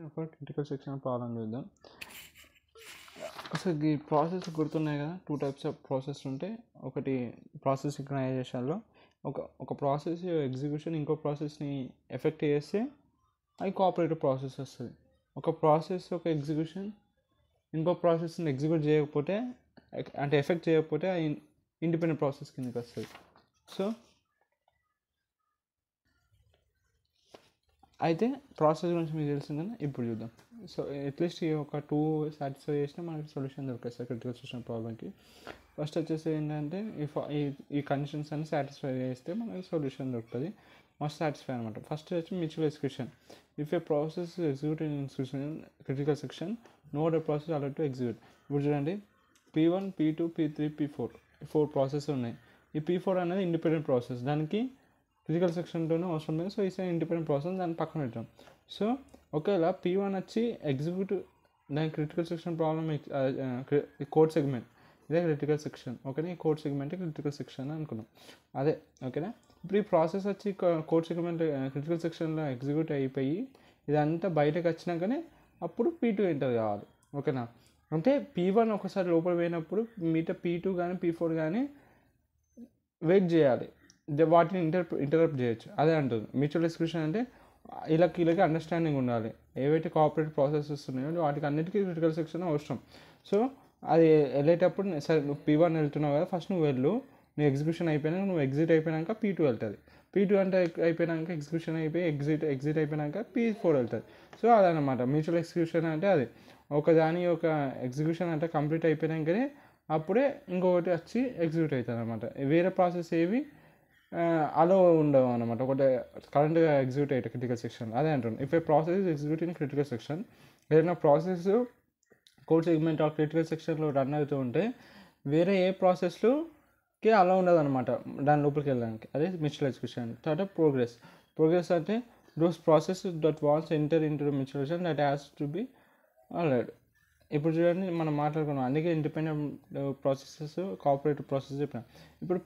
ఒక critical section problem చూద్దాం. అసలు ఈ ప్రాసెస్ గుర్తున్నాయి కదా, 2 టైప్స్ ఆఫ్ ప్రాసెస్ ఉంటాయి. ఒకటి ప్రాసెస్ సింక్రనైజేషన్లో ఒక ప్రాసెస్ ఎగ్జిక్యూషన్ ఇంకో ప్రాసెస్ని ఎఫెక్ట్ చేస్తే అది కోఆపరేటివ్ ప్రాసెస్ వస్తుంది. ఒక ప్రాసెస్ ఒక ఎగ్జిక్యూషన్ ఇంకో ప్రాసెస్ని ఎగ్జిక్యూట్ చేయకపోతే అంటే ఎఫెక్ట్ చేయకపోతే అది ఇండిపెండెంట్ ప్రాసెస్ కిందకి వస్తుంది. సో అయితే ప్రాసెస్ గురించి మీకు తెలిసిందని ఇప్పుడు చూద్దాం. సో అట్లీస్ట్ ఒక 2 సాటిస్ఫై చేసినా మనకి సొల్యూషన్ దొరికేస్తుంది క్రిటికల్ సెక్షన్ ప్రాబ్లంకి. ఫస్ట్ వచ్చేసి ఏంటంటే ఈ కండిషన్స్ అన్ని సాటిస్ఫై చేస్తే మనకి సొల్యూషన్ దొరుకుతుంది. మస్ట్ సాటిస్ఫై అనమాట. ఫస్ట్ వచ్చి mutual execution. If a process execute in critical section no other process allowed to execute. ఇప్పుడు చూడండి, P1, P2, P3, P4 4 process ఉన్నాయి. ఈ P4 అనేది ఇండిపెండెంట్ ప్రాసెస్, దానికి క్రిటికల్ సెక్షన్తోనే అవసరం లేదు. సో ఈసారి ఇండిపెండెంట్ ప్రాసెస్ దాన్ని పక్కన పెట్టాం. సో ఒకవేళ P1 వచ్చి ఎగ్జిక్యూట్ దాని critical section problem code segment, ఇదే క్రిటికల్ సెక్షన్. ఓకేనా, ఈ కోడ్ సెగ్మెంట్ క్రిటికల్ సెక్షన్ అనుకున్నాం. అదే ఓకేనా. ఇప్పుడు ఈ ప్రాసెస్ వచ్చి కోడ్ సెగ్మెంట్ క్రిటికల్ సెక్షన్లో ఎగ్జిక్యూట్ అయిపోయి ఇదంతా బయటకు వచ్చినాకనే అప్పుడు P2 ఎంటర్ కావాలి. ఓకేనా, అంటే P1 ఒకసారి లోపల పోయినప్పుడు మిగతా P2 కానీ P4 కానీ వెయిట్ చేయాలి, వాటిని ఇంటరప్ట్ చేయొచ్చు. అదే అంటుంది మ్యూచువల్ ఎక్స్క్యూషన్. అంటే వీళ్ళకి అండర్స్టాండింగ్ ఉండాలి. ఏవైతే కోఆపరేటివ్ ప్రాసెసెస్ ఉన్నాయో వాటికి అన్నిటికీ క్రిటికల్ సెక్షన్ అవసరం. సో అది వెళ్ళేటప్పుడు సరే నువ్వు P1 వెళ్తున్నావు కదా, ఫస్ట్ నువ్వు వెళ్ళు, నువ్వు ఎగ్జిక్యూషన్ అయిపోయినాక నువ్వు ఎగ్జిట్ అయిపోయినాక P2 వెళ్తుంది. P2 అంటే అయిపోయినాక ఎగ్జిక్యూషన్ అయిపోయి ఎగ్జిట్ అయిపోయినాక P4 వెళ్తుంది. సో అదనమాట మ్యూచువల్ ఎక్స్క్యూషన్ అంటే. అది ఒకదాని ఒక ఎగ్జిక్యూషన్ అంటే కంప్లీట్ అయిపోయినాకనే అప్పుడే ఇంకొకటి వచ్చి ఎగ్జిక్యూట్ అవుతుంది అనమాట. వేరే ప్రాసెస్ ఏవి అలో ఉండవు అనమాట. ఒకటి కరెంట్గా ఎగ్జిక్యూట్ అయ్యే క్రిటికల్ సెక్షన్. అదే అంటాను, if a process execute in critical section, ఏదైనా process code segment of critical సెక్షన్లో రన్ అవుతూ ఉంటే వేరే ఏ ప్రాసెస్లోకి అలా ఉండదు అనమాట దాని లోపలికి వెళ్ళడానికి. అదే మ్యూచువల్ ఎక్స్క్యూషన్. తర్వాత ప్రోగ్రెస్ అంటే those process that wants enter in to mutual execution that has to B already. ఇప్పుడు చూడండి, మనం మాట్లాడుకున్నాం, అందుకే ఇండిపెండెంట్ ప్రాసెసెస్ కోఆపరేటివ్ ప్రాసెస్ చెప్పిన. ఇప్పుడు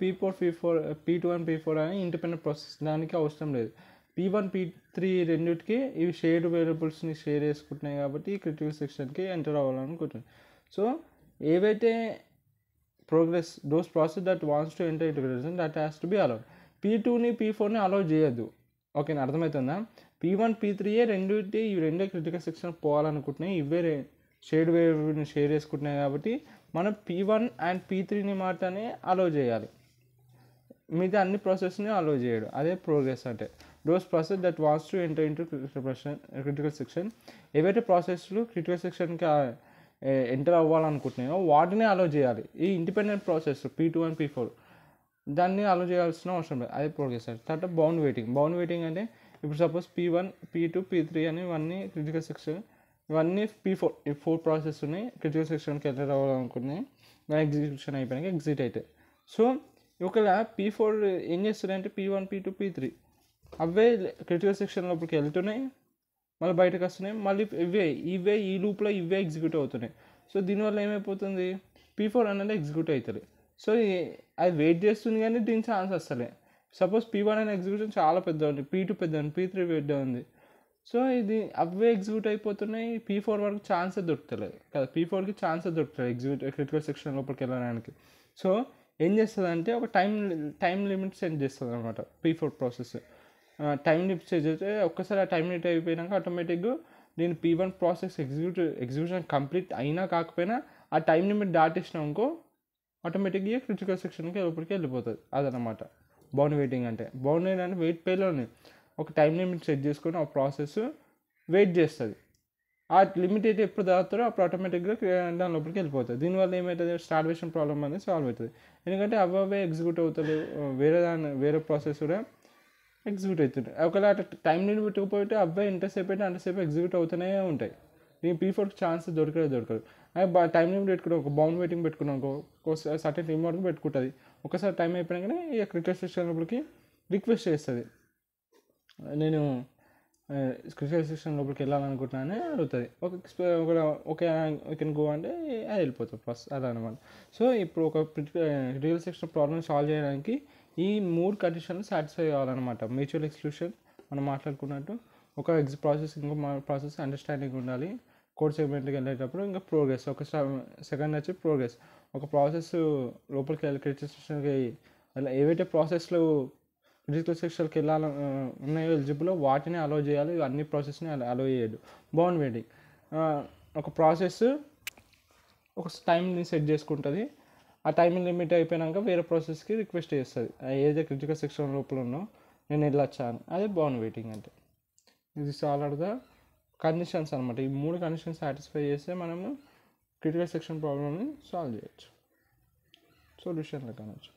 P2 అండ్ P4 అని ఇండిపెండెంట్ ప్రాసెస్, దానికి అవసరం లేదు. P1, P3 రెండింటికి ఇవి షేర్డ్ వేరియబుల్స్ని షేర్ చేసుకుంటున్నాయి కాబట్టి క్రిటికల్ సెక్షన్కి ఎంటర్ అవ్వాలనుకుంటున్నాయి. సో ఏవైతే those process that wants to enter into critical that has to be allowed. P2ని P4ని అలౌ చేయొద్దు. ఓకేనా, అర్థమవుతుందా? P1, P3 ఈ రెండే క్రిటికల్ సెక్షన్ పోవాలనుకుంటున్నాయి. ఇవే షేర్డ్ వేరియబుల్ని షేర్ చేసుకుంటున్నాయి కాబట్టి మనం P1 అండ్ P3ని మాత్రమే అలౌ చేయాలి, మిగతా అన్ని ప్రాసెస్ని అలౌ చేయడు. అదే ప్రోగ్రెస్ అంటే. Those process that wants to enter into critical section, ఏవైతే ప్రాసెస్లు క్రిటికల్ సెక్షన్కి ఎంటర్ అవ్వాలనుకుంటున్నాయో వాటిని అలౌ చేయాలి. ఈ independent process P2 and P4 దాన్ని అలౌ చేయాల్సిన అవసరం లేదు. అదే ప్రోగ్రెస్ అంటే. తర్వాత బౌండ్ వెయిటింగ్ అంటే ఇప్పుడు సపోజ్ P1, P2, P3 అని ఇవన్నీ క్రిటికల్ సెక్షన్, ఇవన్నీ P4 ఈ 4 ప్రాసెస్ ఉన్నాయి క్రిటికల్ సెక్షన్కి ఎంటర్ అవ్వాలనుకున్నాయి. దాని ఎగ్జిక్యూషన్ అయిపోయినాక ఎగ్జిట్ అవుతాయి. సో ఒకవేళ P4 ఏం చేస్తున్నాయంటే P1, P2, P3 అవే క్రిటికల్ సెక్షన్ లోపలికి వెళ్తున్నాయి, మళ్ళీ బయటకు వస్తున్నాయి, మళ్ళీ ఇవే ఈ లూప్లో ఇవే ఎగ్జిక్యూట్ అవుతున్నాయి. సో దీనివల్ల ఏమైపోతుంది, P4 అనేది ఎగ్జిక్యూట్ అవుతుంది. సో అది వెయిట్ చేస్తుంది కానీ దీని ఛాన్స్ వస్తలే. సపోజ్ P1 అనే ఎగ్జిక్యూషన్ చాలా పెద్ద ఉంది, P2 పెద్ద ఉంది, P3 పెద్ద ఉంది. సో ఇది అవే ఎగ్జిక్యూట్ అయిపోతున్నాయి, P4 వరకు ఛాన్సే దొరుకుతలేదు కదా, P4కి ఛాన్సే దొరుకుతుంది క్రిటికల్ సెక్షన్ లోపలికి వెళ్ళడానికి. సో ఏం చేస్తుంది అంటే ఒక టైం లిమిట్ సెట్ చేస్తుంది అనమాట P4 process. Time limit set చేస్తే ఒక్కసారి ఆ టైం లిమిట్ అయిపోయినాక ఆటోమేటిక్గా దీని P1 ప్రాసెస్ ఎగ్జిక్యూషన్ కంప్లీట్ అయినా కాకపోయినా ఆ టైం లిమిట్ దాటేసినాకో ఆటోమేటిక్గా క్రిటికల్ సెక్షన్కి లోపలికి వెళ్ళిపోతుంది. అదనమాట బౌండ్ వెయిటింగ్ అంటే. బౌండ్ అంటే వెయిట్ పేలోనే ఒక టైం లిమిట్ సెట్ చేసుకొని ఆ ప్రాసెస్ వెయిట్ చేస్తుంది. ఆ లిమిట్ అయితే ఎప్పుడు దాటుతారో అప్పుడు ఆటోమేటిక్గా దాని లోపలికి వెళ్ళిపోతుంది. దీనివల్ల ఏమవుతుంది, స్టార్వేషన్ ప్రాబ్లమ్ అనేది సాల్వ్ అవుతుంది. ఎందుకంటే అవే ఎగ్జిక్యూట్ అవుతుంది, వేరే ప్రాసెస్ కూడా ఎగ్జిక్యూట్ అవుతుంది. ఒకవేళ అట్లా టైం లిమిట్ పెట్టుకుపోతే అవే ఎంతసేపు అయితే అంతసేపు ఎగ్జిక్యూట్ అవుతూనే ఉంటాయి. దీని P4కి ఛాన్స్ దొరకదు. టైం లిమిట్ పెట్టుకున్నాం, ఒక బౌండ్ వెయిటింగ్ పెట్టుకున్నాం, సర్టెన్ టైం వరకు పెట్టుకుంటుంది. ఒకసారి టైం అయిపోయినాకనే ఇక క్రిటికల్ సెక్షన్ లోపలికి రిక్వెస్ట్ చేస్తుంది, నేను క్రిటికల్ సెక్షన్ లోపలికి వెళ్ళాలనుకుంటున్నానే అడుగుతుంది. ఓకే కెన్ గో అంటే అది వెళ్ళిపోతుంది ఫస్ట్. అలా అనమాట. సో ఇప్పుడు ఒక క్రిటికల్ సెక్షన్ ప్రాబ్లమ్ సాల్వ్ చేయడానికి ఈ 3 కండిషన్లు సాటిస్ఫై కావాలన్నమాట. మ్యూచువల్ ఎక్స్క్లూషన్ మనం మాట్లాడుకున్నట్టు, ఒక ప్రాసెస్ ఇంకో ప్రాసెస్ అండర్స్టాండింగ్ ఉండాలి. కోడ్ సెగ్మెంట్కి వెళ్ళేటప్పుడు ఇంకా ప్రోగ్రెస్ ఒక సెకండ్ వచ్చి ప్రోగ్రెస్. ఒక ప్రాసెస్ లోపలికి వెళ్ళి క్రిటికల్ సెక్షన్కి ఏవైతే ప్రాసెస్లు క్రిటికల్ సెక్షన్కి వెళ్ళాలి ఉన్నాయో ఎలిజిబుల్ వాటిని అలో చేయాలి, అన్ని ప్రాసెస్ని అలో చేయదు. బౌండ్ వెయిటింగ్ ఒక ప్రాసెస్ ఒక టైంని సెట్ చేసుకుంటుంది. ఆ టైం లిమిట్ అయిపోయినాక వేరే ప్రాసెస్కి రిక్వెస్ట్ చేస్తుంది, ఏదైతే క్రిటికల్ సెక్షన్ లోపల ఉన్నో నేను వెళ్ళొచ్చా అని. అదే బౌండ్ వెయిటింగ్ అంటే. ఇది ఆల్ ఆర్ ద కండిషన్స్ అనమాట. ఈ 3 కండిషన్స్ సాటిస్ఫై చేస్తే మనము క్రిటికల్ సెక్షన్ ప్రాబ్లమ్ని సాల్వ్ చేయొచ్చు, సొల్యూషన్లో కానొచ్చు.